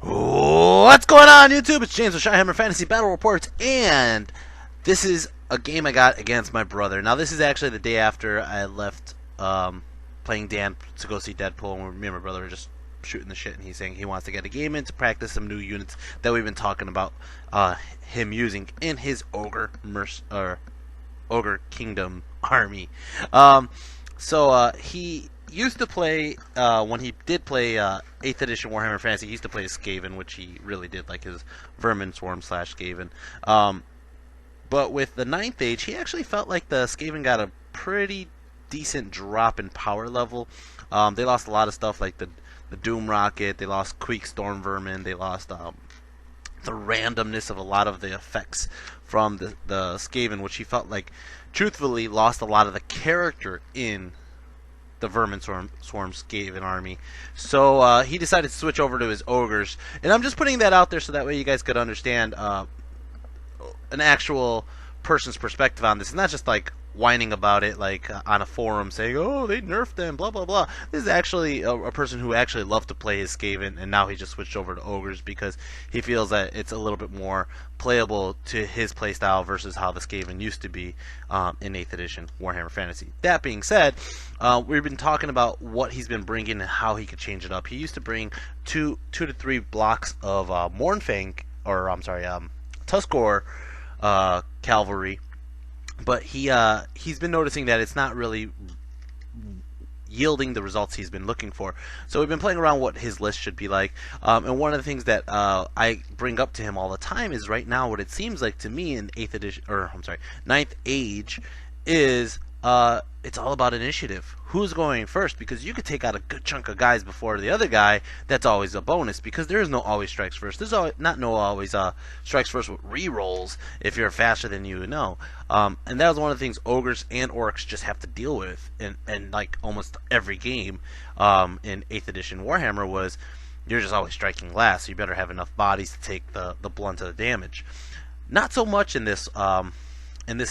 What's going on, YouTube? It's James with Shyhammer Fantasy Battle Reports, and this is a game I got against my brother. Now, this is actually the day after I left playing Dan to go see Deadpool, and me and my brother are just shooting the shit, and he's saying he wants to get a game in to practice some new units that we've been talking about him using in his Ogre Kingdom army. He used to play, when he did play 8th edition Warhammer Fantasy, he used to play as Skaven, which he really did, like his Vermin Swarm / Skaven. But with the 9th Age, he actually felt like the Skaven got a pretty decent drop in power level. They lost a lot of stuff like the Doom Rocket, they lost Queek Storm Vermin, they lost the randomness of a lot of the effects from the Skaven, which he felt like, truthfully, lost a lot of the character in the Vermin Swarm Skaven army. So he decided to switch over to his Ogres. And I'm just putting that out there so that way you guys could understand an actual person's perspective on this. And not just like whining about it like on a forum saying, oh, they nerfed them, blah, blah, blah. This is actually a person who actually loved to play his Skaven, and now he just switched over to Ogres because he feels that it's a little bit more playable to his playstyle versus how the Skaven used to be in 8th edition Warhammer Fantasy. That being said, we've been talking about what he's been bringing and how he could change it up. He used to bring two to three blocks of Mornfang, or I'm sorry, Tuskor cavalry. But he's been noticing that it's not really yielding the results he's been looking for. So we've been playing around what his list should be like. And one of the things that I bring up to him all the time is right now what it seems like to me in 8th edition, or I'm sorry, 9th Age, is it's all about initiative. Who's going first? Because you could take out a good chunk of guys before the other guy. That's always a bonus because there is no always strikes first. There's always strikes first with rerolls if you're faster than you know. And that was one of the things Ogres and Orcs just have to deal with in like almost every game in 8th edition Warhammer was you're just always striking last. So you better have enough bodies to take the blunt of the damage. Not so much in this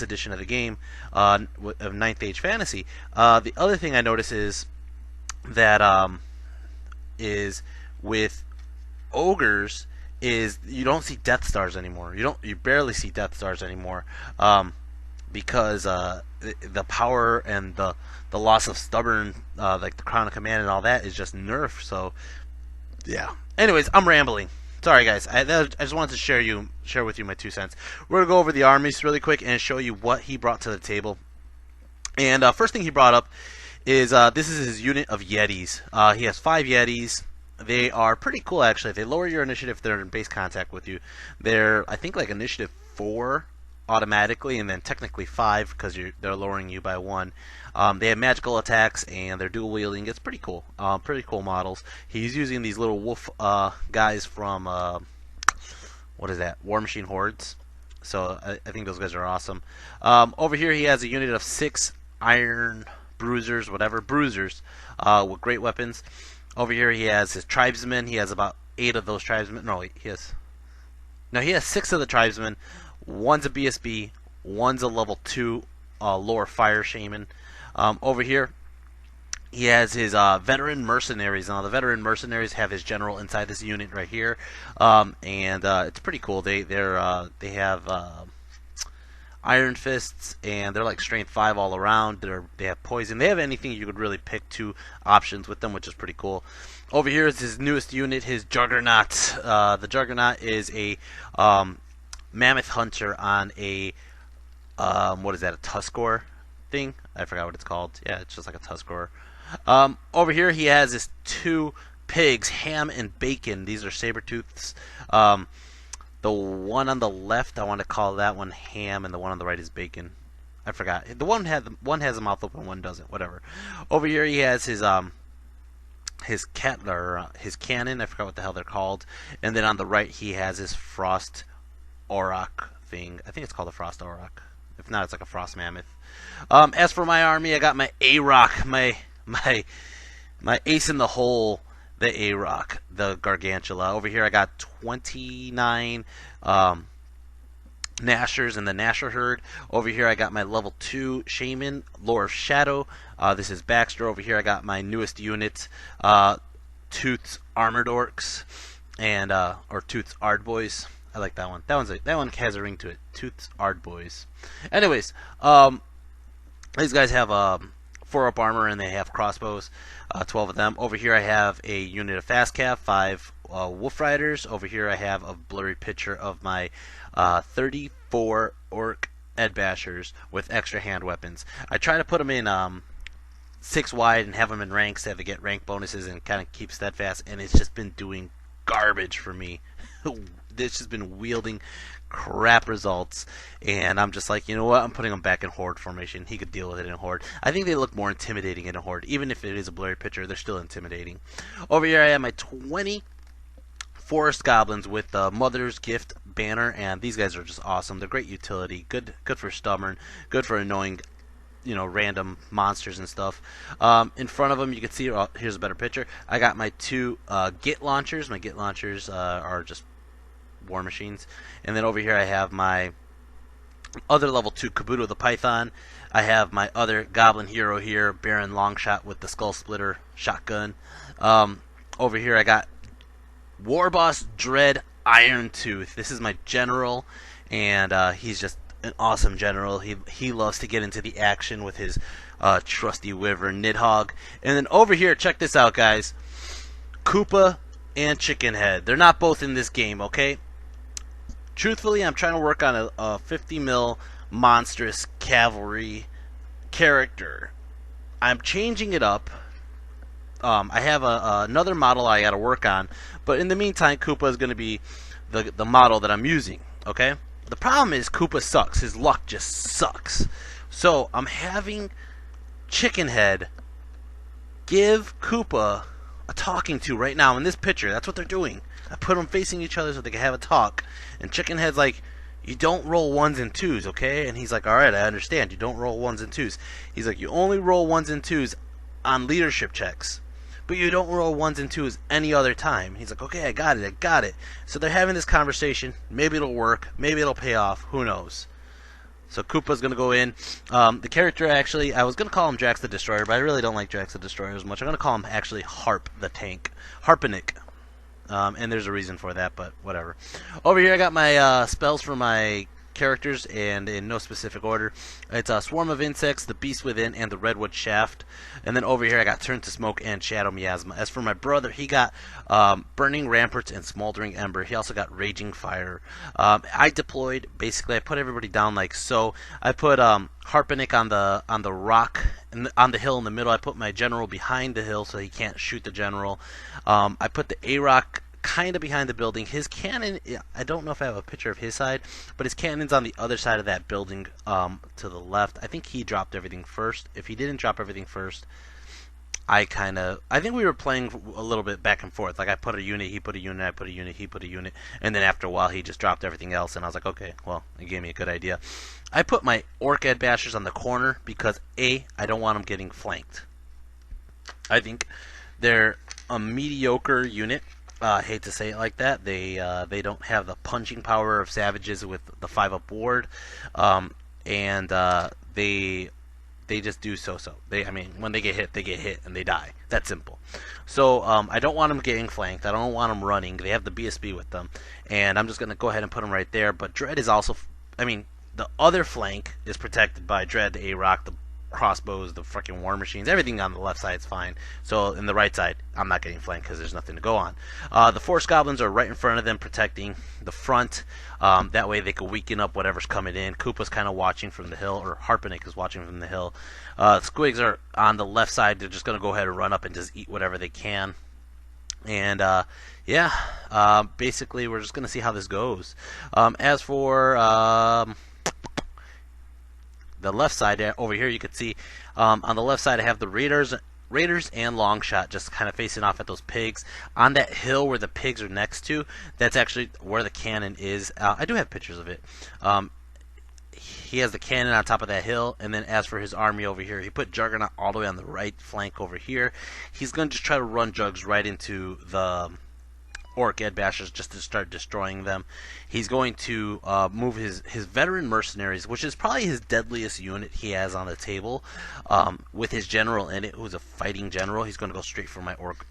edition of the game of 9th Age Fantasy. The other thing I notice is that is with Ogres is you don't see Death Stars anymore. You barely see Death Stars anymore because the power and the loss of stubborn, like the Crown of Command and all that, is just nerfed. So yeah. Anyways, I'm rambling. Sorry guys, I just wanted to share with you my 2 cents. We're going to go over the armies really quick and show you what he brought to the table. And first thing he brought up is this is his unit of Yetis. He has 5 Yetis. They are pretty cool actually. They lower your initiative if they're in base contact with you. They're, I think, like initiative 4 automatically, and then technically 5 because they're lowering you by 1. They have magical attacks and they're dual wielding. It's pretty cool. Pretty cool models. He's using these little wolf guys from what is that? War Machine Hordes. So I think those guys are awesome. Over here he has a unit of 6 iron bruisers, with great weapons. Over here he has his tribesmen. He has about 8 of those tribesmen. No, he has 6 of the tribesmen. One's a BSB, one's a level 2 lore fire shaman. Over here, he has his veteran mercenaries. Now, the veteran mercenaries have his general inside this unit right here, and it's pretty cool. They have iron fists, and they're like strength 5 all around. They have poison. They have anything you could really pick 2 options with them, which is pretty cool. Over here is his newest unit, his Juggernaut. The Juggernaut is a mammoth hunter on a what is that, a Tuskor thing? I forgot what it's called. Yeah, it's just like a Tuskor. Over here he has his 2 pigs, Ham and Bacon. These are saber-tooths. The one on the left, I want to call that one Ham, and the one on the right is Bacon. I forgot. The one has a mouth open, one doesn't. Whatever. Over here he has his cannon. I forgot what the hell they're called. And then on the right he has his Frost Auroch thing. I think it's called a Frost Auroch. If not, it's like a Frost Mammoth. As for my army, I got my A-Rock, my ace in the hole, the A-Rock, the Gargantula. Over here I got 29 Nashers in the Nasher herd. Over here I got my level 2 Shaman, Lore of Shadow. This is Baxter. Over here I got my newest unit, Tooth's Armored Orcs. and or Tooth's Ard Boys. I like that one. That one has a ring to it. Tooth's Ard Boys. Anyways, these guys have 4-up armor and they have crossbows. 12 of them. Over here I have a unit of fast cav, 5 wolf riders. Over here I have a blurry picture of my 34 orc Ed Bashers with extra hand weapons. I try to put them in 6 wide and have them in ranks so they get rank bonuses and kind of keep steadfast, and it's just been doing garbage for me. It's just been wielding crap results, and I'm just like, you know what, I'm putting him back in Horde formation. He could deal with it in Horde. I think they look more intimidating in a Horde. Even if it is a blurry picture, they're still intimidating. Over here I have my 20 Forest Goblins with the Mother's Gift banner, and these guys are just awesome. They're great utility, good for stubborn, good for annoying, random monsters and stuff. In front of them, you can see, here's a better picture, I got my 2 Git launchers. My Git launchers are just war machines. And then over here I have my other level 2 Kabuto the Python. I have my other Goblin hero here, Baron Longshot with the Skull Splitter shotgun. Over here I got War Boss Dread Iron Tooth. This is my general, and he's just an awesome general. He loves to get into the action with his trusty Wyvern Nidhogg. And then over here, check this out, guys. Koopa and Chicken Head. They're not both in this game, okay? Truthfully, I'm trying to work on a 50 mil monstrous cavalry character. I'm changing it up. I have another model I got to work on, but in the meantime, Koopa is going to be the model that I'm using. Okay. The problem is Koopa sucks. His luck just sucks. So I'm having Chicken Head give Koopa a talking to right now in this picture. That's what they're doing. I put them facing each other so they can have a talk. And Chicken Head's like, you don't roll 1s and 2s, okay? And he's like, alright, I understand. You don't roll 1s and 2s. He's like, you only roll 1s and 2s on leadership checks. But you don't roll 1s and 2s any other time. He's like, okay, I got it. So they're having this conversation. Maybe it'll work. Maybe it'll pay off. Who knows? So Koopa's going to go in. The character, actually, I was going to call him Drax the Destroyer, but I really don't like Drax the Destroyer as much. I'm going to call him, actually, Harp the Tank. Harpenick. And there's a reason for that, but whatever. Over here I got my spells for my characters, and in no specific order. It's a Swarm of Insects, the Beast Within, and the Redwood Shaft. And then over here I got Turn to Smoke and Shadow Miasma. As for my brother, he got Burning Ramparts and Smoldering Ember. He also got Raging Fire. I deployed, basically I put everybody down like so. I put Harpenick on the rock, on the hill in the middle. I put my general behind the hill so he can't shoot the general. I put the A-Rock kind of behind the building. His cannon, I don't know if I have a picture of his side, but his cannon's on the other side of that building to the left. I think he dropped everything first. If he didn't drop everything first, I think we were playing a little bit back and forth. Like I put a unit, he put a unit, I put a unit, he put a unit, and then after a while he just dropped everything else, and I was like, okay, well, it gave me a good idea. I put my Orc Ed Bashers on the corner because A, I don't want them getting flanked. I think they're a mediocre unit. I hate to say it like that. They don't have the punching power of savages with the 5-up ward, and they just do so-so. When they get hit and they die. That's simple. So I don't want them getting flanked. I don't want them running. They have the BSB with them, and I'm just gonna go ahead and put them right there. But Dread is also, the other flank is protected by Dread, the A-Rock, the crossbows, the freaking war machines. Everything on the left side is fine. So in the right side, I'm not getting flanked because there's nothing to go on. The Force Goblins are right in front of them, protecting the front. That way they can weaken up whatever's coming in. Koopa's kind of watching from the hill, or Harpenick is watching from the hill. Squigs are on the left side. They're just going to go ahead and run up and just eat whatever they can. And basically we're just going to see how this goes. As for the left side over here, you can see on the left side I have the Raiders and Longshot just kind of facing off at those pigs. On that hill where the pigs are next to, that's actually where the cannon is. I do have pictures of it. He has the cannon on top of that hill, and then as for his army over here, he put Juggernaut all the way on the right flank over here. He's going to just try to run Jugs right into the Orc Ed Bashers just to start destroying them. He's going to move his veteran mercenaries, which is probably his deadliest unit he has on the table, with his general in it, who's a fighting general. He's going to go straight for my Orc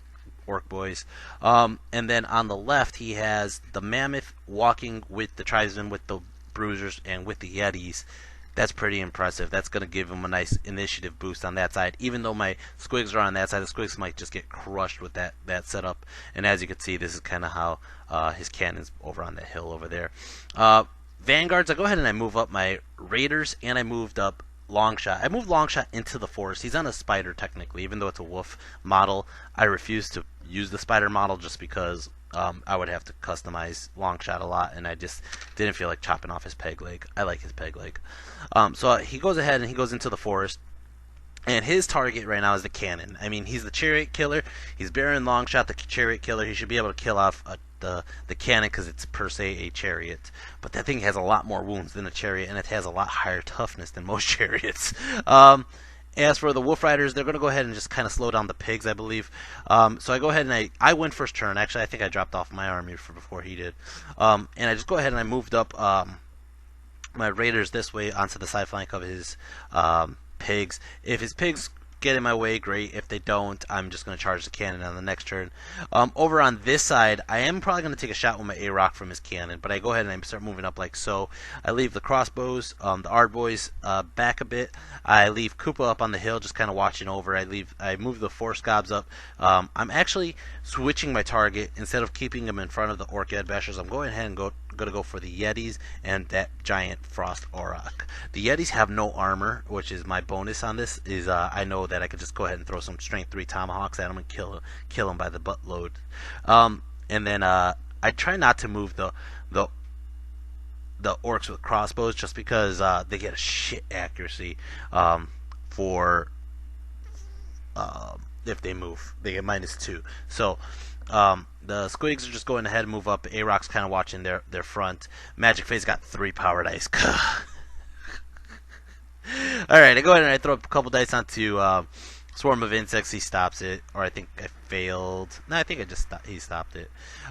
orc boys. And then on the left, he has the mammoth walking with the tribesmen, with the bruisers, and with the yetis. That's pretty impressive. That's going to give him a nice initiative boost on that side. Even though my squigs are on that side, the squigs might just get crushed with that setup. And as you can see, this is kind of how his cannon's over on the hill over there. Vanguards, I go ahead and I move up my raiders, and I moved up Longshot. I moved Longshot into the forest. He's on a spider technically, even though it's a wolf model. I refuse to use the spider model just because I would have to customize Longshot a lot, and I just didn't feel like chopping off his peg leg. I like his peg leg. So he goes ahead and he goes into the forest, and his target right now is the cannon. I mean, he's the chariot killer. He's Baron Longshot, the chariot killer. He should be able to kill off the cannon because it's per se a chariot. But that thing has a lot more wounds than a chariot, and it has a lot higher toughness than most chariots. As for the Wolf Riders, they're going to go ahead and just kind of slow down the pigs, I believe. So I go ahead and I win first turn. Actually, I think I dropped off my army before he did. And I just go ahead and I moved up my raiders this way onto the side flank of his pigs. If his pigs get in my way, great. If they don't, I'm just going to charge the cannon on the next turn. Over on this side, I am probably going to take a shot with my A-Rock from his cannon, but I go ahead and I start moving up like so. I leave the crossbows, the Ard boys back a bit. I leave Koopa up on the hill, just kind of watching over. I move the Force Gobs up. I'm actually switching my target. Instead of keeping them in front of the Orc Ed Bashers, I'm going ahead and going to go for the Yetis and that giant Frost Auroch. The Yetis have no armor, which is my bonus on this. Is I know that I could just go ahead and throw some Strength 3 Tomahawks at them and kill them by the buttload. And then I try not to move the Orcs with crossbows, just because they get a shit accuracy for if they move. They get -2. So the Squigs are just going ahead and move up. A-Rock's kind of watching their front. Magic Face got 3 power dice. Alright, I go ahead and I throw up a couple dice onto Swarm of Insects. He stops it. Or I think I failed. No, I think he stopped it.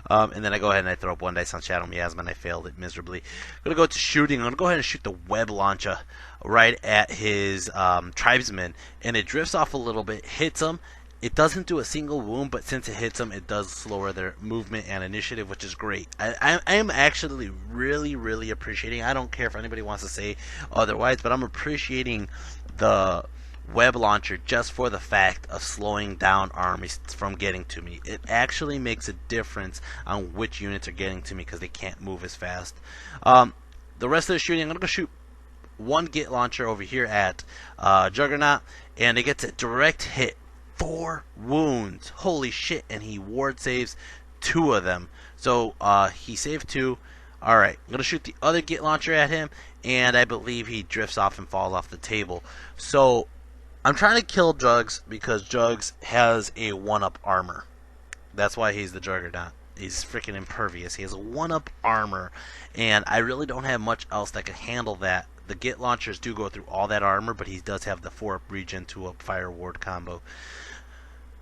And then I go ahead and I throw up 1 dice on Shadow Miasma, and I failed it miserably. I'm going to go to shooting. I'm going to go ahead and shoot the web launcher right at his tribesman. And it drifts off a little bit, hits him. It doesn't do a single wound, but since it hits them, it does slower their movement and initiative, which is great. I am actually really, really appreciating. I don't care if anybody wants to say otherwise, but I'm appreciating the web launcher just for the fact of slowing down armies from getting to me. It actually makes a difference on which units are getting to me because they can't move as fast. The rest of the shooting, I'm going to go shoot 1 Git launcher over here at Juggernaut, and it gets a direct hit. 4 wounds. Holy shit. And he ward saves 2 of them. So he saved 2. Alright, I'm going to shoot the other Git launcher at him, and I believe he drifts off and falls off the table. So I'm trying to kill Jugs because Jugs has a 1-up armor. That's why he's the Juggernaut. He's freaking impervious. He has a 1-up armor, and I really don't have much else that can handle that. The Git launchers do go through all that armor, but he does have the 4-up regen to a fire ward combo.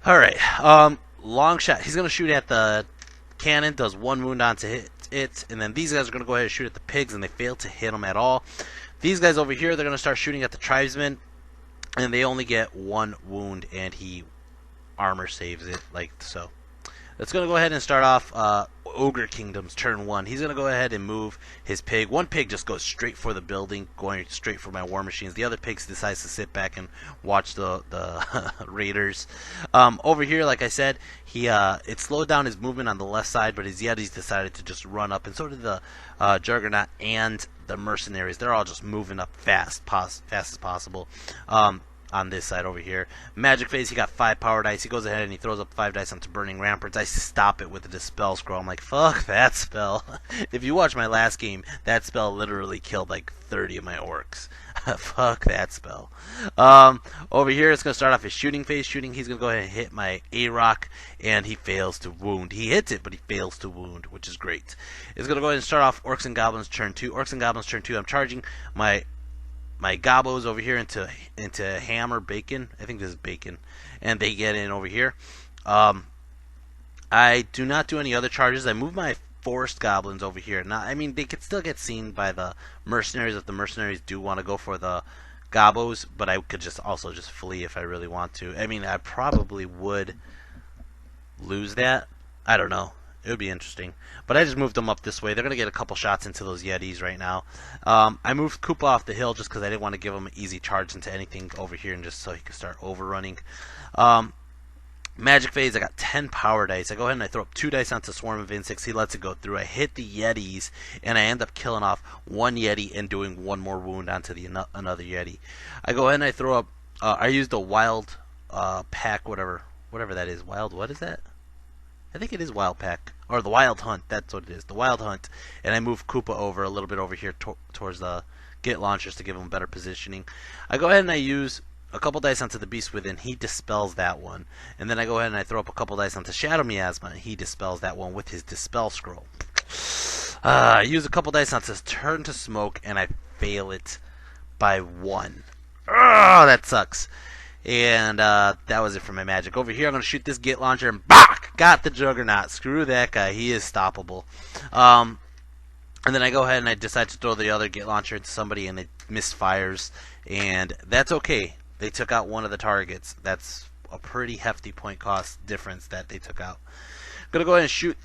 Alright, long shot. He's going to shoot at the cannon, does 1 wound onto it, and then these guys are going to go ahead and shoot at the pigs, and they fail to hit them at all. These guys over here, they're going to start shooting at the tribesmen, and they only get 1 wound, and he armor saves it, like so. Let's going to go ahead and start off Ogre Kingdom's turn 1. He's going to go ahead and move his pig. 1 pig just goes straight for the building, going straight for my war machines. The other pig decides to sit back and watch the raiders. Over here, like I said, it slowed down his movement on the left side, but his Yetis decided to just run up, and so did the Juggernaut and the mercenaries. They're all just moving up fast as possible. On this side over here. Magic Phase, he got 5 power dice. He goes ahead and he throws up 5 dice onto Burning Ramparts. I stop it with the Dispel Scroll. I'm like, fuck that spell. If you watch my last game, that spell literally killed like 30 of my orcs. Fuck that spell. Over here, it's going to start off his shooting phase. Shooting, he's going to go ahead and hit my A-Rock, and he fails to wound. He hits it, but he fails to wound, which is great. It's going to go ahead and start off Orcs and Goblins turn 2. Orcs and Goblins turn 2. I'm charging my Gobbos over here into ham or bacon. I think this is bacon. And they get in over here. I do not do any other charges. I move my forest goblins over here. Now, I mean, they could still get seen by the mercenaries if the mercenaries do want to go for the Gobbos, but I could also just flee if I really want to. I mean, I probably would lose that. I don't know. It would be interesting. But I just moved them up this way. They're going to get a couple shots into those Yetis right now. I moved Koopa off the hill just because I didn't want to give him an easy charge into anything over here and just so he could start overrunning. Magic phase, I got 10 power dice. I go ahead and I throw up 2 dice onto Swarm of Insects. He lets it go through. I hit the Yetis, and I end up killing off one Yeti and doing one more wound onto another Yeti. I go ahead and I throw up, I used the Wild Pack, whatever that is. Wild, what is that? I think it is Wild Pack. Or the Wild Hunt, that's what it is. The Wild Hunt. And I move Koopa over a little bit over here towards the Git launchers to give him better positioning. I go ahead and I use a couple dice onto the Beast Within. He dispels that one. And then I go ahead and I throw up a couple dice onto Shadow Miasma. And he dispels that one with his Dispel Scroll. I use a couple dice onto Turn to Smoke. And I fail it by 1. Oh, that sucks. And that was it for my magic. Over here, I'm going to shoot this Git launcher. And BAK! Got the Juggernaut. Screw that guy. He is stoppable. And then I go ahead and I decide to throw the other Git launcher into somebody. And it misfires. And that's okay. They took out one of the targets. That's a pretty hefty point cost difference that they took out. I'm going to go ahead and shoot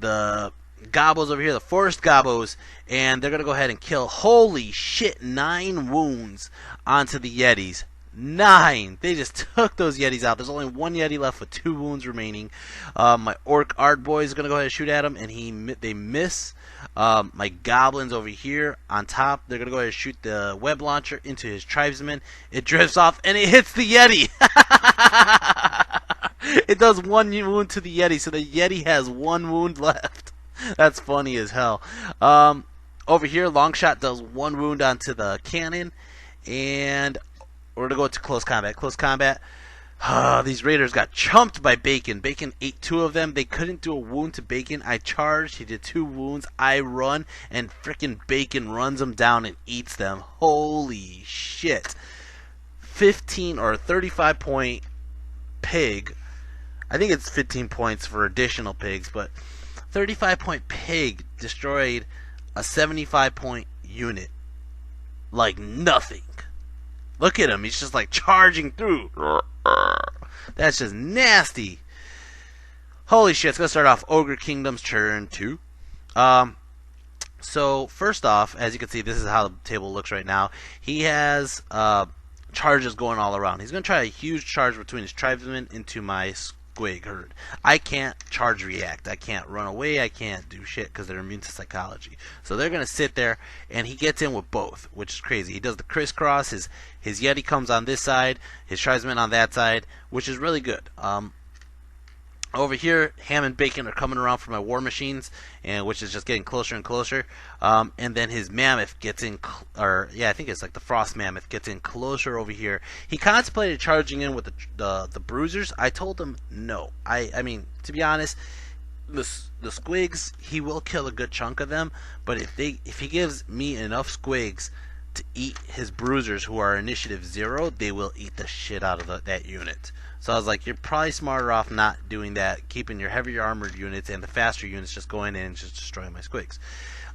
the Gobbos over here, the Forest Gobbos, and they're going to go ahead and kill, holy shit, 9 wounds onto the Yetis. 9! They just took those Yetis out. There's only one Yeti left with 2 wounds remaining. My Orc Art Boy is going to go ahead and shoot at him, and they miss. My Goblins over here on top, they're going to go ahead and shoot the Web Launcher into his Tribesman. It drifts off, and it hits the Yeti! It does 1 wound to the Yeti, so the Yeti has 1 wound left. That's funny as hell. Over here, Longshot does 1 wound onto the cannon, and we're going to go into close combat. Close combat. These raiders got chumped by Bacon. Bacon ate 2 of them. They couldn't do a wound to Bacon. I charged. He did 2 wounds. I run, and freaking Bacon runs them down and eats them. Holy shit. 15 or 35 point pig. I think it's 15 points for additional pigs, but 35 point pig destroyed a 75 point unit like nothing. Look at him. He's just like charging through. That's just nasty. Holy shit. It's going to start off Ogre Kingdom's turn 2. So, first off, as you can see, this is how the table looks right now. He has charges going all around. He's going to try a huge charge between his tribesmen into my Squig herd. I can't charge react. I can't run away. I can't do shit because they're immune to psychology. So they're going to sit there, and he gets in with both, which is crazy. He does the crisscross. His Yeti comes on this side, his tribesmen on that side, which is really good. Over here, Ham and Bacon are coming around for my war machines, and which is just getting closer and closer. And then his mammoth gets in, I think it's like the frost mammoth gets in closer over here. He contemplated charging in with the bruisers. I told him no. I mean, to be honest, the squigs, he will kill a good chunk of them. But if he gives me enough squigs to eat his bruisers, who are initiative 0, they will eat the shit out of that unit. So I was like, you're probably smarter off not doing that, keeping your heavier armored units and the faster units just going in and just destroying my squigs.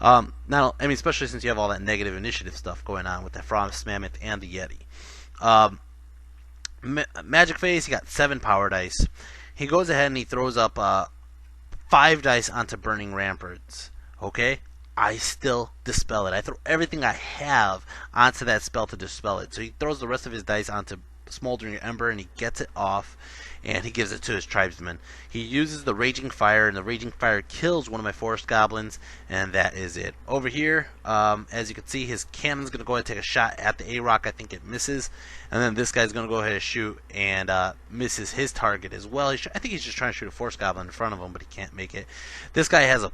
Now, I mean, especially since you have all that negative initiative stuff going on with the Frost Mammoth and the Yeti. Magic phase, he got 7 power dice. He goes ahead and he throws up 5 dice onto Burning Ramparts. Okay? I still dispel it. I throw everything I have onto that spell to dispel it. So he throws the rest of his dice onto Smoldering Ember, and he gets it off, and he gives it to his tribesmen. He uses the Raging Fire, and the Raging Fire kills one of my Forest Goblins, and that is it. Over here, as you can see, his cannon's going to go ahead and take a shot at the A-Rock. I think it misses, and then this guy's going to go ahead and shoot, and misses his target as well. I think he's just trying to shoot a Forest Goblin in front of him, but he can't make it. This guy has a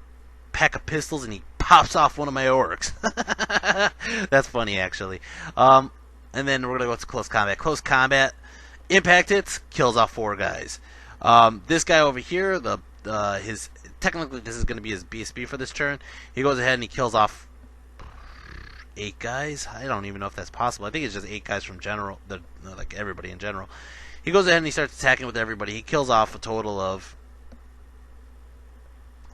pack of pistols, and he pops off one of my Orcs. That's funny, actually. And then we're going to go to close combat. Close combat, impact hits, kills off 4 guys. This guy over here, technically this is going to be his BSB for this turn. He goes ahead and he kills off 8 guys. I don't even know if that's possible. I think it's just 8 guys from general, like everybody in general. He goes ahead and he starts attacking with everybody. He kills off a total of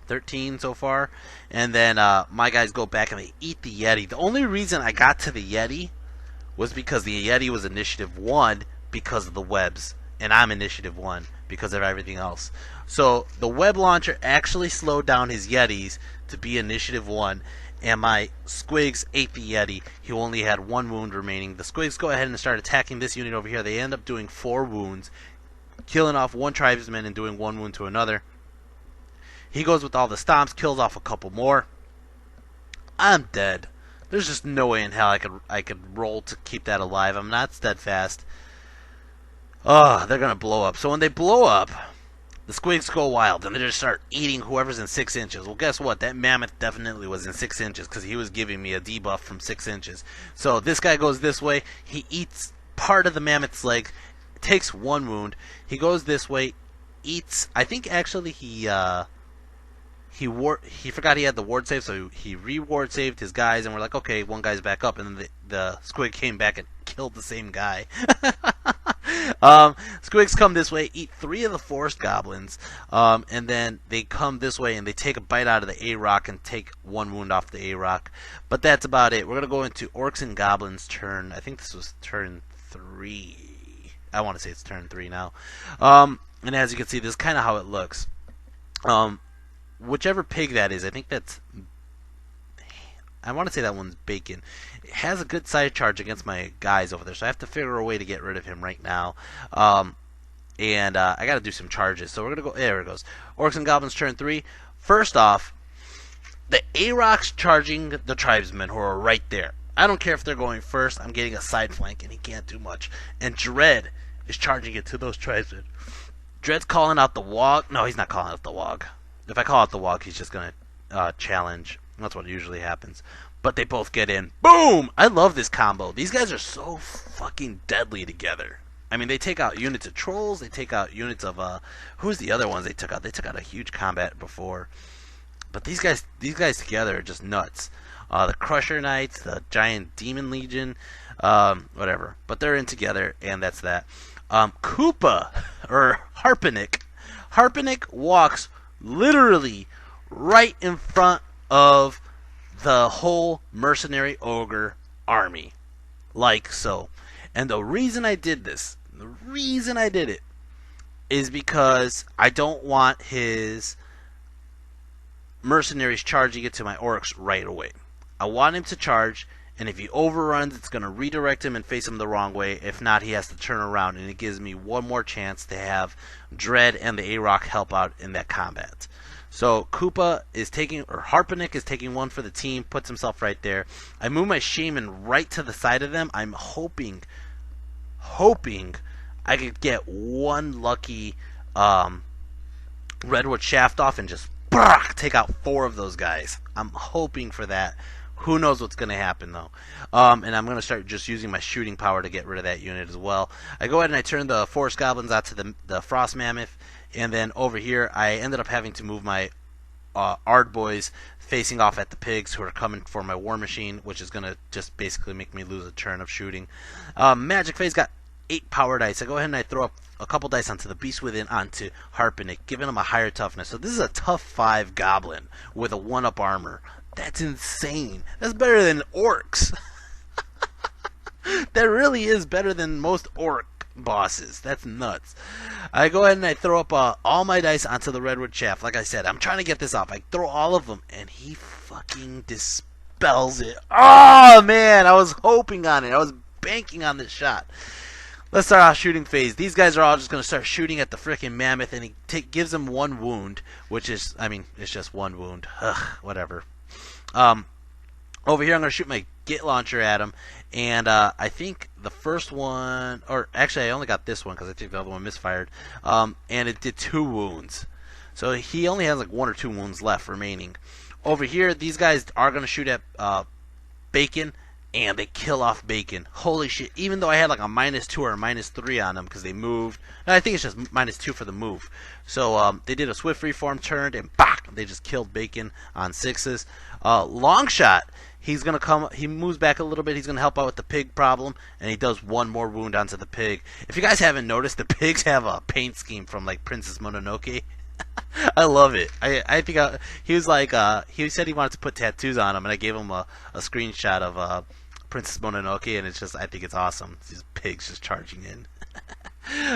13 so far. And then my guys go back and they eat the Yeti. The only reason I got to the Yeti was because the Yeti was initiative 1 because of the webs and I'm initiative 1 because of everything else. So the web launcher actually slowed down his Yetis to be initiative 1, and my Squigs ate the Yeti. He only had 1 wound remaining. The Squigs go ahead and start attacking this unit over here. They end up doing 4 wounds, killing off 1 tribesman and doing 1 wound to another. He goes with all the stomps, kills off a couple more. I'm dead. There's just no way in hell I could roll to keep that alive. I'm not steadfast. Oh, they're gonna blow up. So when they blow up, the Squigs go wild and they just start eating whoever's in 6 inches. Well, guess what? That mammoth definitely was in 6 inches because he was giving me a debuff from 6 inches. So this guy goes this way. He eats part of the mammoth's leg, takes 1 wound. He goes this way, eats. I think actually he forgot he had the ward save, so he re-ward saved his guys, and we're like, okay, 1 guy's back up, and then the Squig came back and killed the same guy. Squigs come this way, eat 3 of the forest goblins, and then they come this way and they take a bite out of the A-Rock and take 1 wound off the A-Rock. But that's about it. We're going to go into Orcs and Goblins turn. I think this was turn 3. I want to say it's turn 3 now. And as you can see, this is kind of how it looks. Whichever pig that is, I think that's... I want to say that one's Bacon. It has a good side charge against my guys over there, so I have to figure a way to get rid of him right now. And I got to do some charges. So we're going to go... There it goes. Orcs and Goblins turn 3. First off, the A-Rock's charging the tribesmen who are right there. I don't care if they're going first. I'm getting a side flank, and he can't do much. And Dread is charging it to those tribesmen. Dread's calling out the Wog. No, he's not calling out the Wog. If I call out the Wog, he's just going to challenge. That's what usually happens. But they both get in. Boom! I love this combo. These guys are so fucking deadly together. I mean, they take out units of trolls. They take out units of... who's the other ones they took out? They took out a huge combat before. But these guys together are just nuts. The Crusher Knights, the Giant Demon Legion, whatever. But they're in together, and that's that. Koopa, or Harpenick. Harpenick walks literally right in front of the whole mercenary ogre army. Like so. And the reason I did this, is because I don't want his mercenaries charging it to my orcs right away. I want him to charge, and if he overruns, it's going to redirect him and face him the wrong way. If not, he has to turn around, and it gives me 1 more chance to have Dread and the A-Rock help out in that combat. So Koopa is taking, or Harpenick is taking 1 for the team, puts himself right there. I move my Shaman right to the side of them. I'm hoping I could get 1 lucky Redwood Shaft off and just take out 4 of those guys. I'm hoping for that. Who knows what's going to happen, though. And I'm going to start just using my shooting power to get rid of that unit as well. I go ahead and I turn the Forest Goblins out to the Frost Mammoth. And then over here, I ended up having to move my Ard Boys facing off at the pigs who are coming for my War Machine, which is going to just basically make me lose a turn of shooting. Magic Phase got 8 power dice. I go ahead and I throw up a couple dice onto the Beast Within onto Harpenick, giving him a higher toughness. So this is a tough 5 Goblin with a 1-up armor. That's insane. That's better than Orcs. That really is better than most Orc bosses. That's nuts. I go ahead and I throw up all my dice onto the Redwood Shaft. Like I said, I'm trying to get this off. I throw all of them, and he fucking dispels it. Oh, man. I was hoping on it. I was banking on this shot. Let's start our shooting phase. These guys are all just going to start shooting at the freaking mammoth, and he gives him 1 wound, which is, I mean, it's just 1 wound. Ugh, whatever. Over here, I'm going to shoot my Git launcher at him, and I think the first one, or actually I only got this one because I think the other one misfired, and it did 2 wounds. So he only has like 1 or 2 wounds left remaining. Over here, these guys are going to shoot at Bacon, and they kill off Bacon. Holy shit, even though I had like a -2 or a -3 on them because they moved. I think it's just -2 for the move. So they did a swift reform, turned, and bach, they just killed Bacon on 6s. Longshot, he's going to come, he moves back a little bit, he's going to help out with the pig problem, and he does 1 more wound onto the pig. If you guys haven't noticed, the pigs have a paint scheme from like Princess Mononoke. I love it. I think he was like, he said he wanted to put tattoos on him, and I gave him a screenshot of Princess Mononoke, and it's just, I think it's awesome. These pigs just charging in.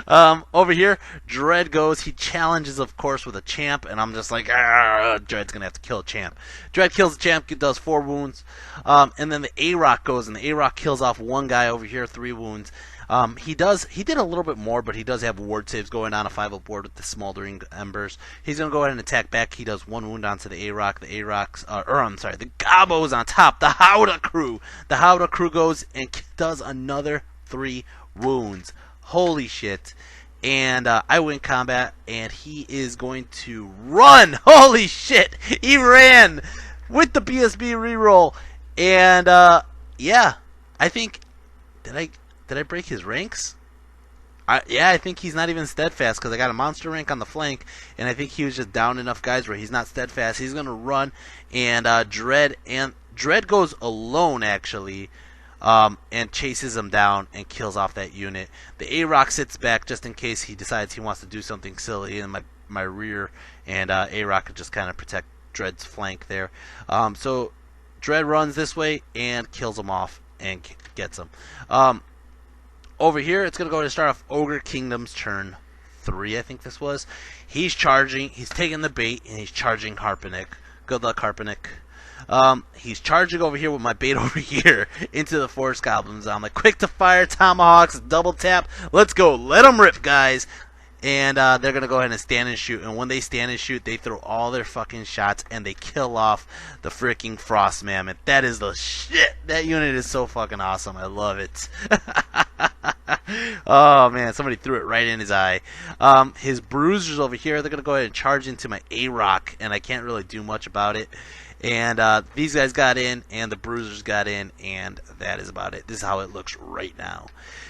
Over here, Dread goes. He challenges, of course, with a champ, and I'm just like, Dread's gonna have to kill a champ. Dread kills the champ, does 4 wounds, and then the A-Rock goes, and the A-Rock kills off one guy over here, 3 wounds. He did a little bit more, but he does have ward saves going on, a 5-up ward with the smoldering embers. He's gonna go ahead and attack back. He does 1 wound onto the A-Rock. The A-Rocks, the Gobbos on top. The Howdah crew. The Howdah crew goes and does another 3 wounds. Holy shit. And I win combat, and he is going to run. Holy shit. He ran with the BSB reroll. And, yeah. I think, did I break his ranks? Yeah, I think he's not even steadfast because I got a monster rank on the flank, and I think he was just down enough guys where he's not steadfast. He's going to run, and Dread goes alone, actually. And chases him down and kills off that unit. The A-Rock sits back just in case he decides he wants to do something silly in my rear, and A-Rock could just kind of protect Dread's flank there. So Dread runs this way and kills him off and gets him. Over here, it's going to go to start off Ogre Kingdom's turn 3, I think this was. He's charging, he's taking the bait, and he's charging Harpenick. Good luck, Harpenick. He's charging over here with my bait over here into the Forest Goblins. I'm like, quick to fire, tomahawks, double tap. Let's go. Let them rip, guys. And they're going to go ahead and stand and shoot. And when they stand and shoot, they throw all their fucking shots and they kill off the freaking Frost Mammoth. That is the shit. That unit is so fucking awesome. I love it. Oh, man. Somebody threw it right in his eye. His Bruisers over here, they're going to go ahead and charge into my A-Rock. And I can't really do much about it. And these guys got in, and the Bruisers got in, and that is about it. This is how it looks right now.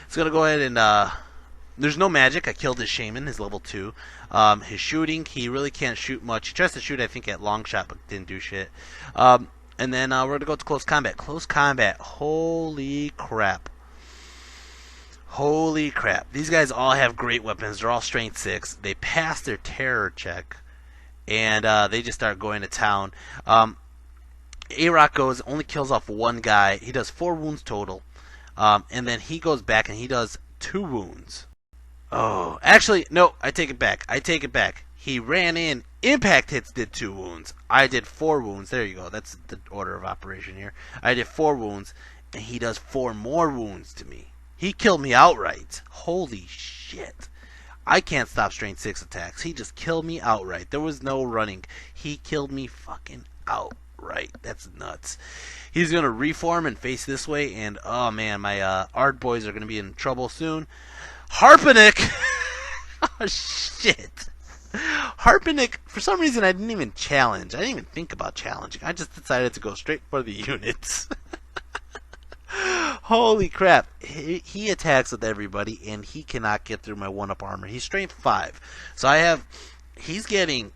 It's going to go ahead and... there's no magic. I killed his Shaman, his level 2. His shooting, he really can't shoot much. He tries to shoot, I think, at long shot, but didn't do shit. And then we're going to go to close combat. Close combat. Holy crap. Holy crap. These guys all have great weapons. They're all strength 6. They pass their terror check. And they just start going to town. A-Rock goes, only kills off one guy. He does 4 wounds total. And then he goes back and he does 2 wounds. Oh, actually, no, I take it back. He ran in. Impact hits did 2 wounds. I did 4 wounds. There you go. That's the order of operation here. I did 4 wounds. And he does 4 more wounds to me. He killed me outright. Holy shit. I can't stop strength 6 attacks. He just killed me outright. There was no running. He killed me fucking outright. That's nuts. He's going to reform and face this way. And, oh, man, my Ard boys are going to be in trouble soon. Harpenick! Oh, shit. Harpenick, for some reason, I didn't even challenge. I didn't even think about challenging. I just decided to go straight for the units. Holy crap. He attacks with everybody, and he cannot get through my 1-up armor. He's strength 5. So he's getting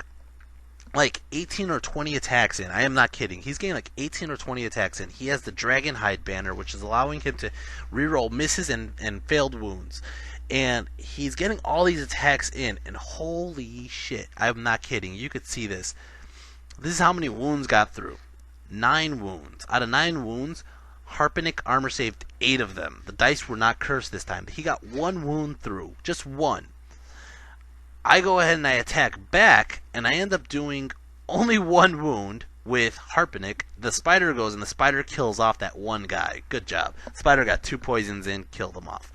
like 18 or 20 attacks in. I am not kidding. He's getting like 18 or 20 attacks in. He has the Dragonhide banner, which is allowing him to reroll misses and failed wounds. And he's getting all these attacks in, and holy shit. I'm not kidding. You could see this. This is how many wounds got through. 9 wounds. Out of 9 wounds, Harpenick armor saved 8 of them. The dice were not cursed this time. He got 1 wound through. Just 1. I go ahead and I attack back, and I end up doing only 1 wound with Harpenick. The spider goes, and the spider kills off that one guy. Good job. Spider got 2 poisons in, killed him off.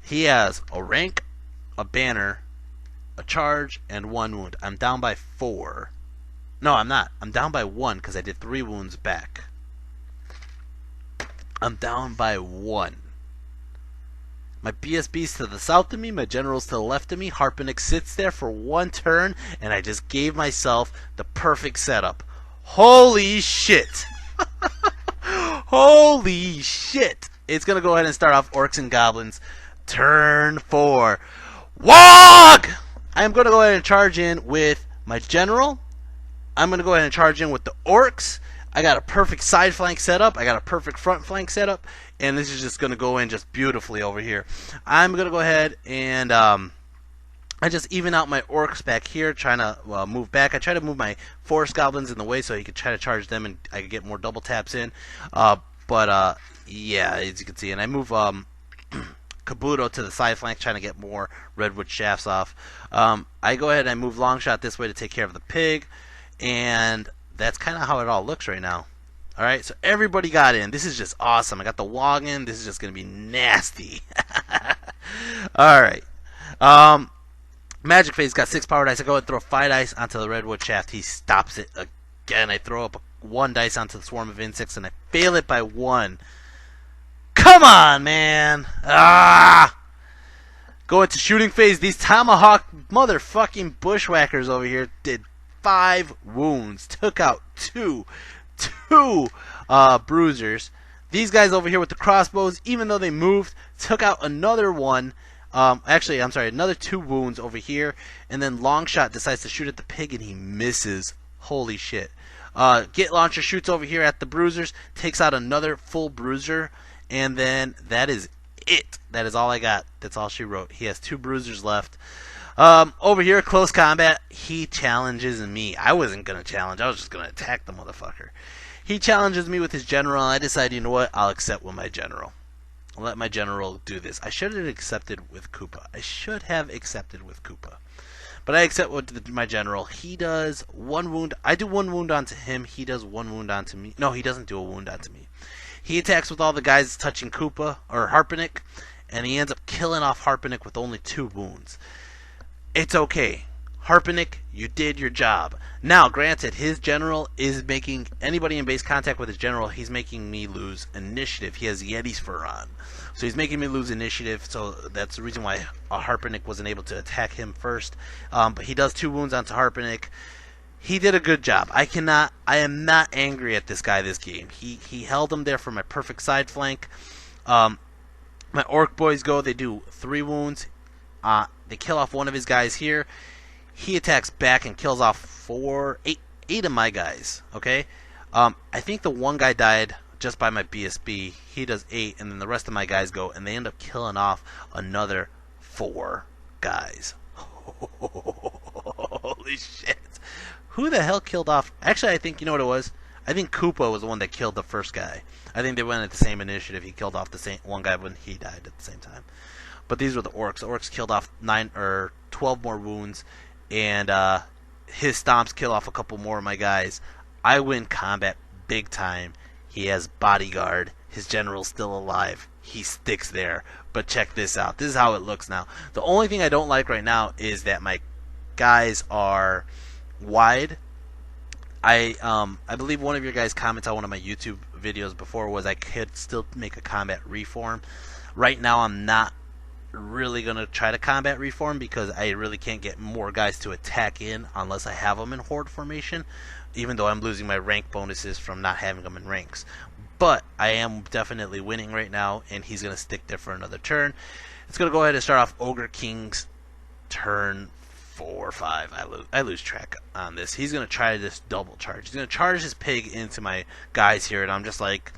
He has a rank, a banner, a charge, and 1 wound. I'm down by 4. No, I'm not. I'm down by 1 because I did 3 wounds back. I'm down by 1. My BSB's to the south of me, my general's to the left of me. Harpenick sits there for 1 turn, and I just gave myself the perfect setup. Holy shit! Holy shit! It's going to go ahead and start off Orcs and Goblins. Turn 4. Wog! I'm going to go ahead and charge in with my general. I'm going to go ahead and charge in with the Orcs. I got a perfect side flank setup. I got a perfect front flank setup. And this is just going to go in just beautifully over here. I'm going to go ahead and I just even out my Orcs back here, trying to move back. I try to move my Forest Goblins in the way so he could try to charge them and I could get more double taps in. Yeah, as you can see. And I move Kabuto to the side flank, trying to get more redwood shafts off. I go ahead and I move Longshot this way to take care of the pig, and that's kind of how it all looks right now. All right, so everybody got in. This is just awesome. I got the Wog in. This is just going to be nasty. All right. Magic Phase got 6 power dice. I go ahead and throw 5 dice onto the redwood shaft. He stops it again. I throw up 1 dice onto the swarm of insects, and I fail it by 1. Come on, man. Go into shooting phase. These tomahawk motherfucking bushwhackers over here did 5 wounds. Took out 2 bruisers. These guys over here with the crossbows, even though they moved, took out another 1. Actually, I'm sorry, another 2 wounds over here. And then Longshot decides to shoot at the pig, and he misses. Holy shit. Get Launcher shoots over here at the bruisers, takes out another full bruiser, and then that is it. That is all I got. That's all she wrote. He has 2 bruisers left. Over here, close combat, he challenges me. I wasn't going to challenge. I was just going to attack the motherfucker. He challenges me with his general, and I decide, you know what, I'll accept with my general. I'll let my general do this. I should have accepted with Koopa. But I accept with my general. He does 1 wound. I do 1 wound onto him. He does 1 wound onto me. No, he doesn't do a wound onto me. He attacks with all the guys touching Koopa, or Harpenick, and he ends up killing off Harpenick with only 2 wounds. It's okay. Harpenick, you did your job. Now, granted, his general is making anybody in base contact with his general, he's making me lose initiative. He has Yeti's fur on. So he's making me lose initiative, so that's the reason why Harpenick wasn't able to attack him first. But he does 2 wounds onto Harpenick. He did a good job. I am not angry at this guy this game. He held him there for my perfect side flank. My Orc boys go, they do 3 wounds. They kill off 1 of his guys here. He attacks back and kills off 8 of my guys. Okay, I think the 1 guy died just by my BSB. He does 8, and then the rest of my guys go, and they end up killing off another 4 guys. Holy shit! Who the hell killed off? Actually, I think you know what it was. I think Koopa was the one that killed the first guy. I think they went at the same initiative. He killed off the same 1 guy when he died at the same time. But these were the Orcs. The Orcs killed off 9 or 12 more wounds, and his stomps kill off a couple more of my guys. I win combat big time. He has bodyguard. His general's still alive. He sticks there. But check this out. This is how it looks now. The only thing I don't like right now is that my guys are wide. I believe one of your guys' comments on one of my YouTube videos before was I could still make a combat reform. Right now I'm not really going to try to combat reform because I really can't get more guys to attack in unless I have them in horde formation, even though I'm losing my rank bonuses from not having them in ranks. But I am definitely winning right now, and he's going to stick there for another turn. It's going to go ahead and start off Ogre King's turn 4 or 5. I lose track on this. He's going to try this double charge. He's going to charge his pig into my guys here, and I'm just like,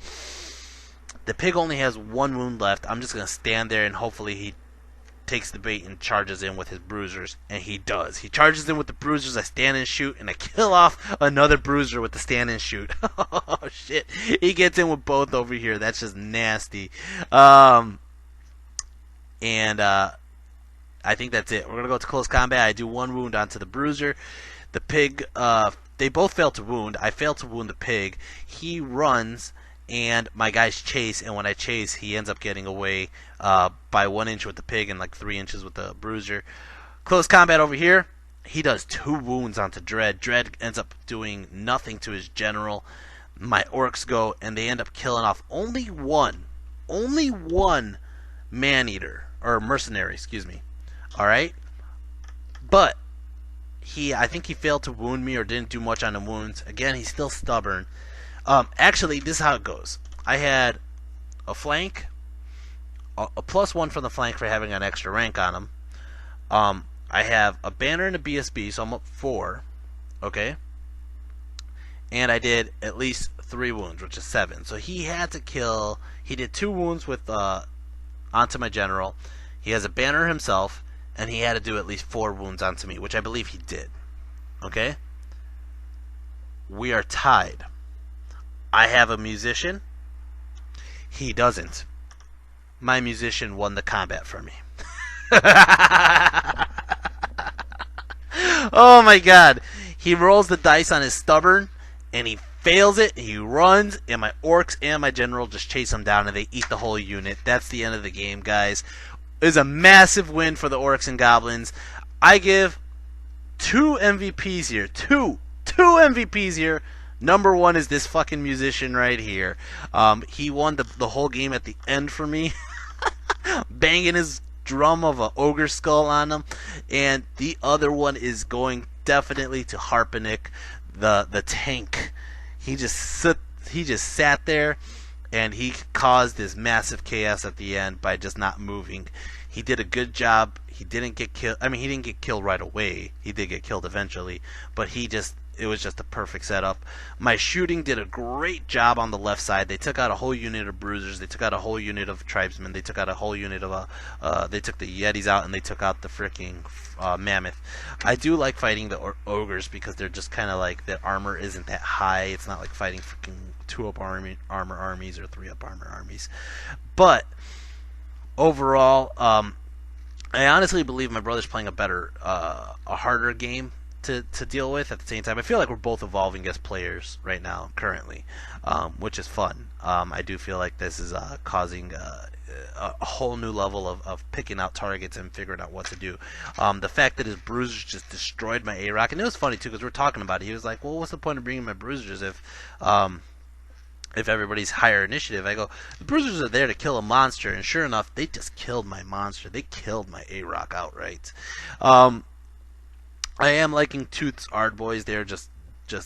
the pig only has 1 wound left. I'm just going to stand there, and hopefully he takes the bait and charges in with his bruisers, and he does. He charges in with the bruisers. I stand and shoot, and I kill off another bruiser with the stand and shoot. Oh shit! He gets in with both over here. That's just nasty. I think that's it. We're gonna go to close combat. I do 1 wound onto the bruiser. The pig. They both fail to wound. I fail to wound the pig. He runs, and my guys chase, and when I chase, he ends up getting away by 1 inch with the pig and like 3 inches with the bruiser. Close combat over here. He does 2 wounds onto Dread. Dread ends up doing nothing to his general. My Orcs go, and they end up killing off only one man-eater, or mercenary, excuse me. Alright? But I think he failed to wound me or didn't do much on the wounds. Again, he's still stubborn. Actually, this is how it goes. I had a flank, a +1 from the flank for having an extra rank on him. I have a banner and a BSB, so I'm up 4. Okay? And I did at least 3 wounds, which is 7. So he had to kill. He did 2 wounds with onto my general. He has a banner himself, and he had to do at least 4 wounds onto me, which I believe he did. Okay? We are tied. I have a musician. He doesn't. my musician won the combat for me. Oh my god. He rolls the dice on his stubborn, and he fails it, he runs, and my orcs and my general just chase him down, and they eat the whole unit. That's the end of the game, guys. It was a massive win for the orcs and goblins. I give 2 MVPs here. Two MVPs here. Number 1 is this fucking musician right here. He won the whole game at the end for me. Banging his drum of an ogre skull on him. And the other one is going definitely to Harpenick, the tank. He just sat there, and he caused this massive chaos at the end by just not moving. He did a good job. He didn't get killed. I mean, he didn't get killed right away. He did get killed eventually, but it was just a perfect setup. My shooting did a great job on the left side. They took out a whole unit of bruisers. They took out a whole unit of tribesmen. They took out a whole unit of they took the yetis out, and they took out the freaking mammoth. I do like fighting the ogres because they're just kind of like, their armor isn't that high. It's not like fighting freaking 2-up armor armies or 3-up armor armies. But overall, I honestly believe my brother's playing a harder game to deal with. At the same time, I feel like we're both evolving as players right now, currently, which is fun. I do feel like this is causing a whole new level of picking out targets and figuring out what to do. The fact that his bruisers just destroyed my A-Rock, and it was funny too because we were talking about it. He was like, "Well, what's the point of bringing my bruisers if everybody's higher initiative?" I go, the bruisers are there to kill a monster, and sure enough, they just killed my monster. They killed my A-Rock outright. I am liking Tooth's Ard Boys. They're just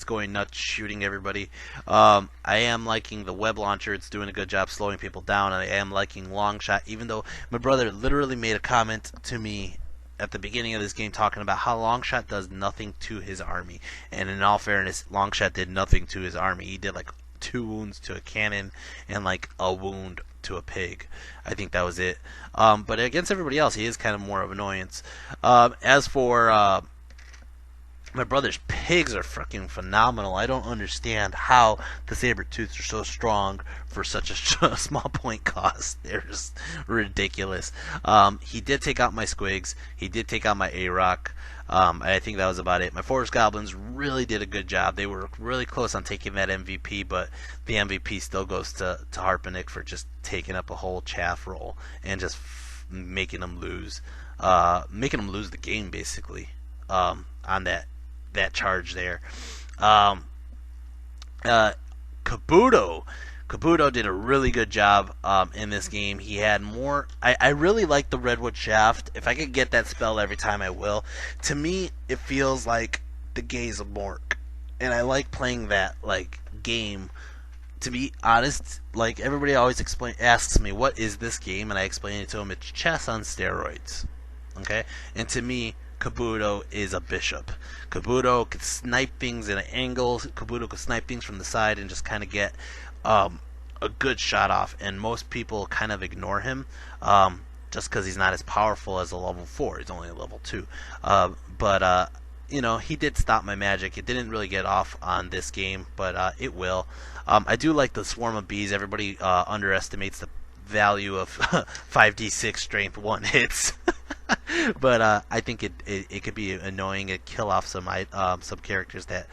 going nuts, shooting everybody. I am liking the web launcher. It's doing a good job slowing people down. And I am liking Longshot, even though my brother literally made a comment to me at the beginning of this game talking about how Longshot does nothing to his army. And in all fairness, Longshot did nothing to his army. He did like 2 wounds to a cannon and like a wound to a pig. I think that was it. But against everybody else, he is kind of more of an annoyance. As for my brother's pigs are freaking phenomenal. I don't understand how the saber-tooths are so strong for such a small point cost. They're just ridiculous. He did take out my squigs. He did take out my A-Rock. I think that was about it. My forest goblins really did a good job. They were really close on taking that MVP, but the MVP still goes to Harpenick for just taking up a whole chaff roll and just making them lose the game basically on that charge there. Kabuto did a really good job in this game. He had more. I really like the Redwood Shaft. If I could get that spell every time, I will. To me, it feels like the Gaze of Mork, and I like playing that like game. To be honest, like everybody always asks me, "What is this game?" and I explain it to them. It's chess on steroids. Okay, and to me, Kabuto is a bishop. Kabuto can snipe things at an angle. Kabuto can snipe things from the side and just kind of get a good shot off. And most people kind of ignore him just because he's not as powerful as a level 4. He's only a level 2. But he did stop my magic. It didn't really get off on this game, but it will. I do like the swarm of bees. Everybody underestimates the value of 5d6 strength 1 hits. But I think it could be annoying and kill off some characters that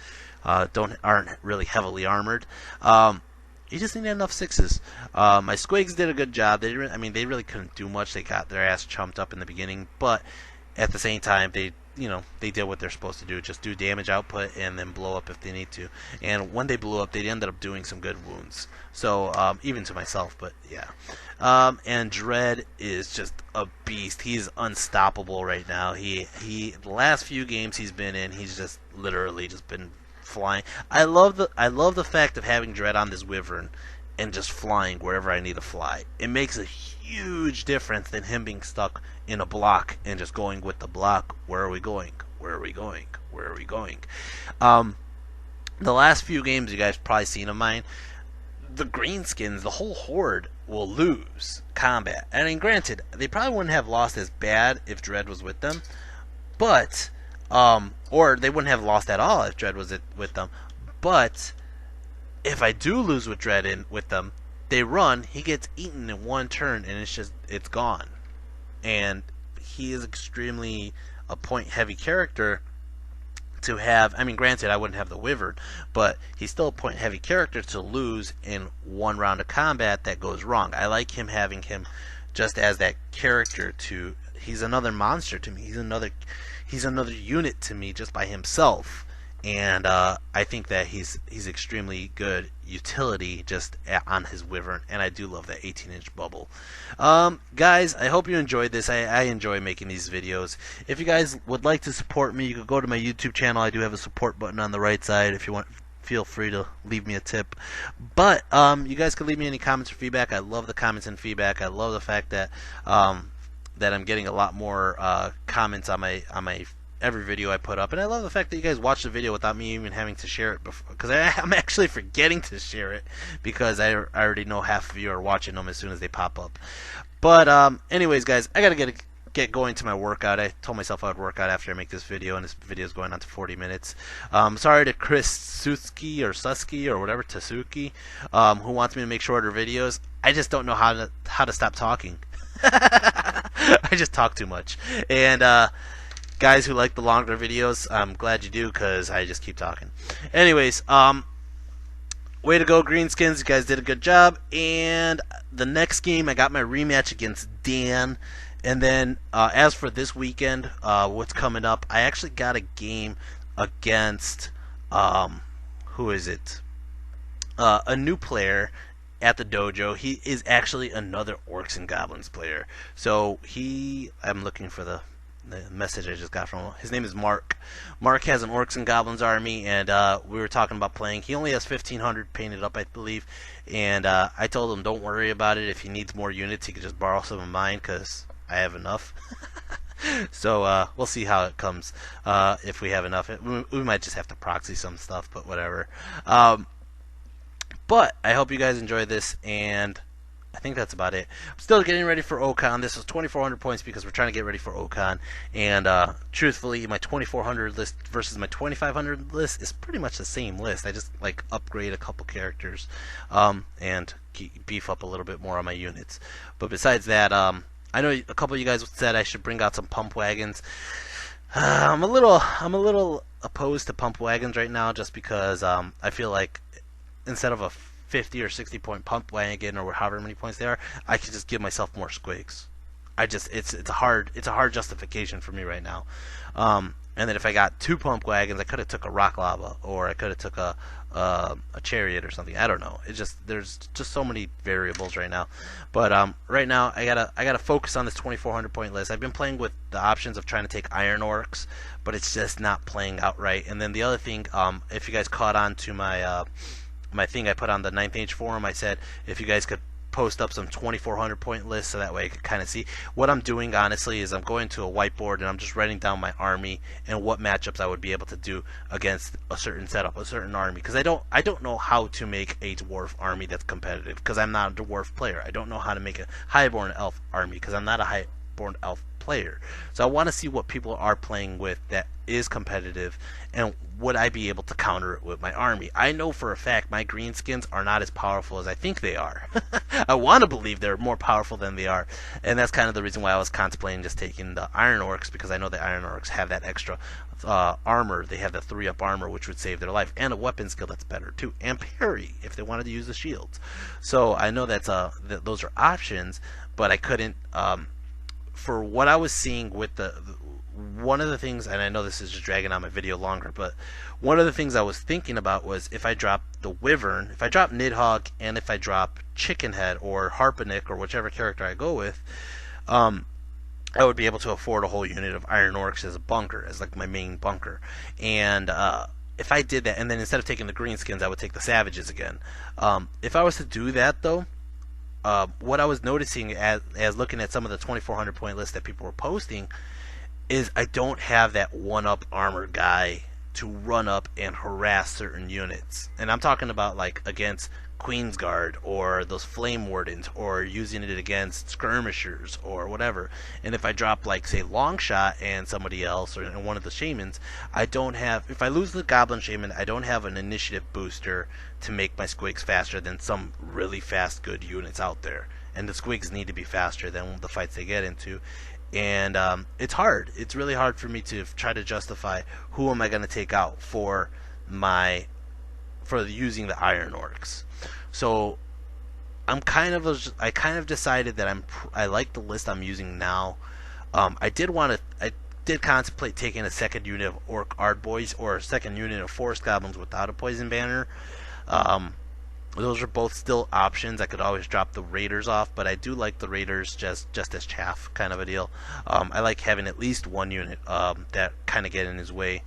aren't really heavily armored. You just need enough 6s. My squigs did a good job. They really couldn't do much. They got their ass chumped up in the beginning, but at the same time they did what they're supposed to do. Just do damage output and then blow up if they need to. And when they blew up, they ended up doing some good wounds. So even to myself, but yeah. And Dread is just a beast. He's unstoppable right now. The last few games he's been in, he's just literally just been flying. I love the fact of having Dread on this Wyvern and just flying wherever I need to fly. It makes a huge difference than him being stuck in a block and just going with the block. Where are we going? Where are we going? Where are we going? The last few games you guys probably seen of mine, the greenskins, the whole horde will lose combat. I mean, granted, they probably wouldn't have lost as bad if Dread was with them, but or they wouldn't have lost at all if Dread was with them. But if I do lose with Dread with them, they run, he gets eaten in one turn, and it's gone. And he is extremely a point heavy character to have. I mean, granted, I wouldn't have the Wyvern, but he's still a point heavy character to lose in one round of combat that goes wrong. I like having him just as that character. He's another monster to me. He's another unit to me just by himself. And I think that he's extremely good utility just on his Wyvern, and I do love that 18-inch bubble. Guys, I hope you enjoyed this. I enjoy making these videos. If you guys would like to support me, you can go to my YouTube channel. I do have a support button on the right side. If you want, feel free to leave me a tip. But you guys can leave me any comments or feedback. I love the comments and feedback. I love the fact that that I'm getting a lot more comments on my every video I put up, and I love the fact that you guys watch the video without me even having to share it before, because I'm actually forgetting to share it because I already know half of you are watching them as soon as they pop up. But anyways, guys, I gotta get going to my workout. I told myself I would work out after I make this video, and this video is going on to 40 minutes. Sorry to Chris Suski or whatever, Tasuki, who wants me to make shorter videos. I just don't know how to stop talking. I just talk too much. And guys who like the longer videos, I'm glad you do, because I just keep talking. Anyways, way to go, Greenskins. You guys did a good job. And the next game, I got my rematch against Dan. And then as for this weekend, what's coming up, I actually got a game against, who is it? A new player at the dojo. He is actually another Orcs and Goblins player. So I'm looking for the message I just got from him. His name is Mark. Mark has an Orcs and Goblins army, and we were talking about playing. He only has 1,500 painted up, I believe, and I told him don't worry about it. If he needs more units, he could just borrow some of mine, because I have enough. So we'll see how it comes. If we have enough, we might just have to proxy some stuff, but whatever. But I hope you guys enjoyed this, and I think that's about it. I'm still getting ready for Okon. This was 2,400 points because we're trying to get ready for Okon. And truthfully, my 2,400 list versus my 2,500 list is pretty much the same list. I just like upgrade a couple characters and beef up a little bit more on my units. But besides that, I know a couple of you guys said I should bring out some pump wagons. I'm a little opposed to pump wagons right now, just because I feel like instead of a 50 or 60 point pump wagon or however many points they are, I could just give myself more squigs. It's a hard justification for me right now. And then if I got 2 pump wagons, I could have took a rock lava, or I could have took a chariot or something. I don't know. There's just so many variables right now. But right now I gotta focus on this 2,400 point list. I've been playing with the options of trying to take Iron Orcs, but it's just not playing out right. And then the other thing, if you guys caught on to my my thing I put on the 9th Age forum, I said if you guys could post up some 2,400 point lists, so that way I could kind of see what I'm doing. Honestly, is I'm going to a whiteboard and I'm just writing down my army and what matchups I would be able to do against a certain setup, a certain army, because I don't know how to make a dwarf army that's competitive, because I'm not a dwarf player. I don't know how to make a highborn elf army, because I'm not a highborn elf player. So I want to see what people are playing with that is competitive, and would I be able to counter it with my army. I know for a fact my greenskins are not as powerful as I think they are. I want to believe they're more powerful than they are, and that's kind of the reason why I was contemplating just taking the Iron Orcs, because I know the Iron Orcs have that extra armor. They have the 3-up armor, which would save their life, and a weapon skill that's better too, and parry if they wanted to use the shields. So I know that's those are options, but I couldn't for what I was seeing with one of the things, and I know this is just dragging on my video longer, but one of the things I was thinking about was if I drop the Wyvern, if I drop Nidhogg, and if I drop Chickenhead or Harpenick or whichever character I go with, I would be able to afford a whole unit of Iron Orcs as a bunker, as like my main bunker. And if I did that, and then instead of taking the greenskins, I would take the Savages again. If I was to do that, though, what I was noticing as looking at some of the 2,400 point lists that people were posting is I don't have that 1-up armor guy to run up and harass certain units. And I'm talking about like against Queensguard or those Flame Wardens, or using it against skirmishers or whatever. And if I drop like say Longshot and somebody else or one of the shamans, I don't have, if I lose the Goblin Shaman, I don't have an initiative booster to make my squigs faster than some really fast good units out there. And the squigs need to be faster than the fights they get into. And it's hard. It's really hard for me to try to justify who am I going to take out for using the Iron Orcs. So I kind of decided that I like the list I'm using now. I did contemplate taking a second unit of Orc Ardboys or a second unit of Forest Goblins without a Poison Banner. Those are both still options. I could always drop the Raiders off, but I do like the Raiders just as chaff kind of a deal. I like having at least one unit that kind of get in his way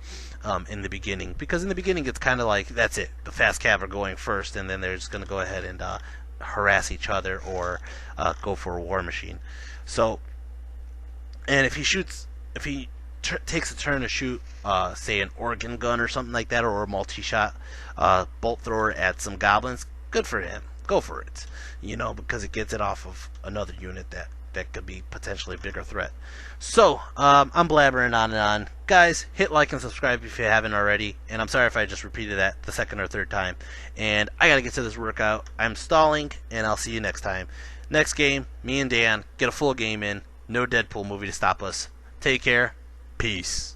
in the beginning, because in the beginning it's kind of like that's it. The fast cav are going first, and then they're just going to go ahead and harass each other or go for a war machine. So, and if he takes a turn to shoot, say an organ gun or something like that, or a multi-shot bolt thrower at some goblins, good for him. Go for it, because it gets it off of another unit that could be potentially a bigger threat. So, I'm blabbering on and on. Guys, hit like and subscribe if you haven't already. And I'm sorry if I just repeated that the second or third time. And I gotta get to this workout. I'm stalling, and I'll see you next time. Next game, me and Dan get a full game in. No Deadpool movie to stop us. Take care. Peace.